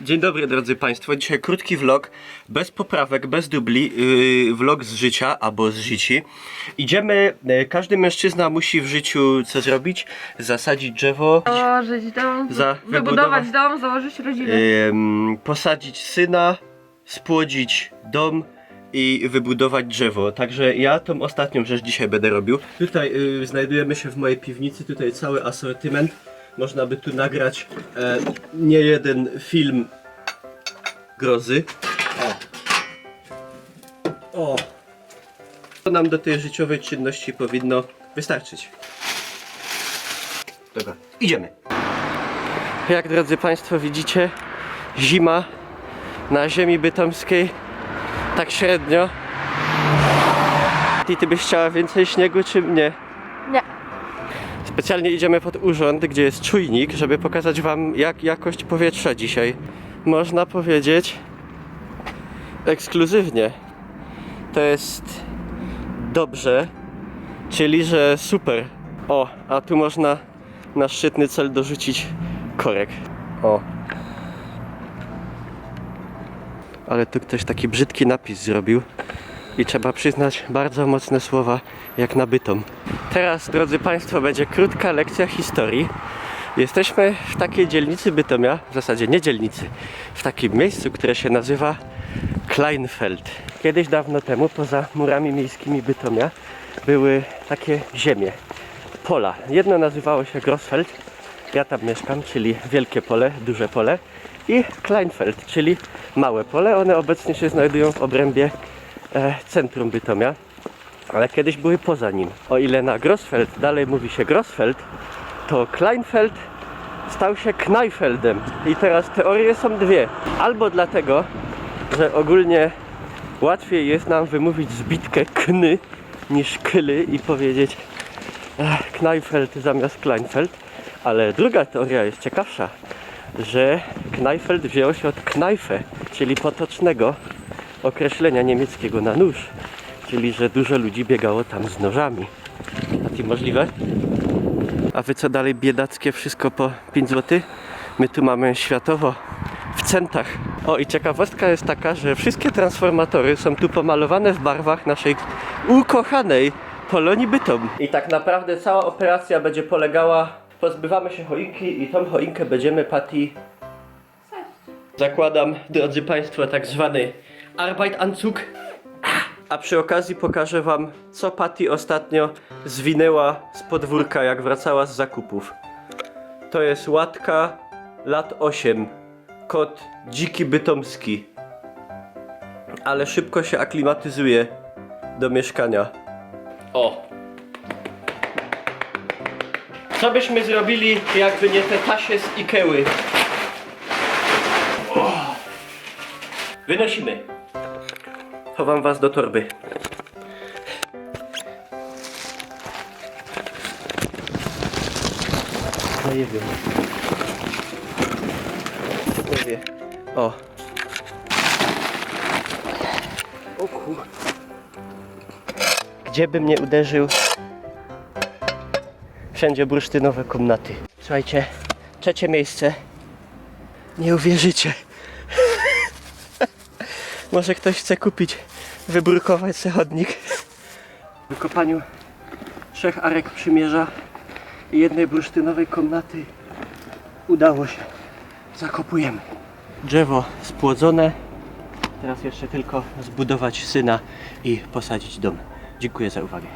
Dzień dobry drodzy Państwo, dzisiaj krótki vlog, bez poprawek, bez dubli, vlog z życia albo z życi. Idziemy, każdy mężczyzna musi w życiu co zrobić? Zasadzić drzewo, założyć dom, wybudować dom, założyć rodzinę, posadzić syna, spłodzić dom i wybudować drzewo. Także ja tą ostatnią rzecz dzisiaj będę robił. Tutaj znajdujemy się w mojej piwnicy, tutaj cały asortyment. Można by tu nagrać nie jeden film grozy. O! To nam do tej życiowej czynności powinno wystarczyć. Dobra, idziemy. Jak drodzy Państwo widzicie, zima na ziemi bytomskiej tak średnio. I ty byś chciała więcej śniegu czy nie? Nie. Specjalnie idziemy pod urząd, gdzie jest czujnik, żeby pokazać wam jak jakość powietrza dzisiaj. Można powiedzieć ekskluzywnie. To jest dobrze, czyli że super. O, a tu można na szczytny cel dorzucić korek. O. Ale tu ktoś taki brzydki napis zrobił. I trzeba przyznać bardzo mocne słowa jak na Bytom. Teraz, drodzy Państwo, będzie krótka lekcja historii. Jesteśmy w takiej dzielnicy Bytomia, w zasadzie nie dzielnicy, w takim miejscu, które się nazywa Kleinfeld. Kiedyś dawno temu, poza murami miejskimi Bytomia, były takie ziemie, pola. Jedno nazywało się Grossfeld, ja tam mieszkam, czyli wielkie pole, duże pole, i Kleinfeld, czyli małe pole. One obecnie się znajdują w obrębie centrum Bytomia, ale kiedyś były poza nim. O ile na Grossfeld dalej mówi się Grossfeld, to Kleinfeld stał się Kneifeldem. I teraz teorie są dwie. Albo dlatego, że ogólnie łatwiej jest nam wymówić zbitkę kny niż kyly i powiedzieć Kneifeld zamiast Kleinfeld. Ale druga teoria jest ciekawsza, że Kneifeld wzięło się od Kneife, czyli potocznego określenia niemieckiego na nóż, czyli że dużo ludzi biegało tam z nożami. A ty możliwe? A wy co dalej biedackie wszystko po 5 zł? My tu mamy światowo w centach. O, i ciekawostka jest taka, że wszystkie transformatory są tu pomalowane w barwach naszej ukochanej Polonii Bytom. I tak naprawdę cała operacja będzie polegała, pozbywamy się choinki i tą choinkę będziemy Patty zakładam, drodzy Państwo, tak zwany Arbeitanzug. A przy okazji pokażę wam, co Patty ostatnio zwinęła z podwórka, jak wracała z zakupów. To jest łatka lat 8. Kot dziki bytomski. Ale szybko się aklimatyzuje do mieszkania. O! Co byśmy zrobili, jakby nie te tasie z Ikeły? Wynosimy. Chowam was do torby. No nie wiem. Nie wiem. O. O kur... Gdzie bym nie uderzył? Wszędzie bursztynowe komnaty. Słuchajcie, trzecie miejsce. Nie uwierzycie. Może ktoś chce kupić, wybrukować se chodnik. W wykopaniu 3 arek przymierza i jednej bursztynowej komnaty udało się. Zakopujemy. Drzewo spłodzone. Teraz jeszcze tylko zbudować syna i posadzić dom. Dziękuję za uwagę.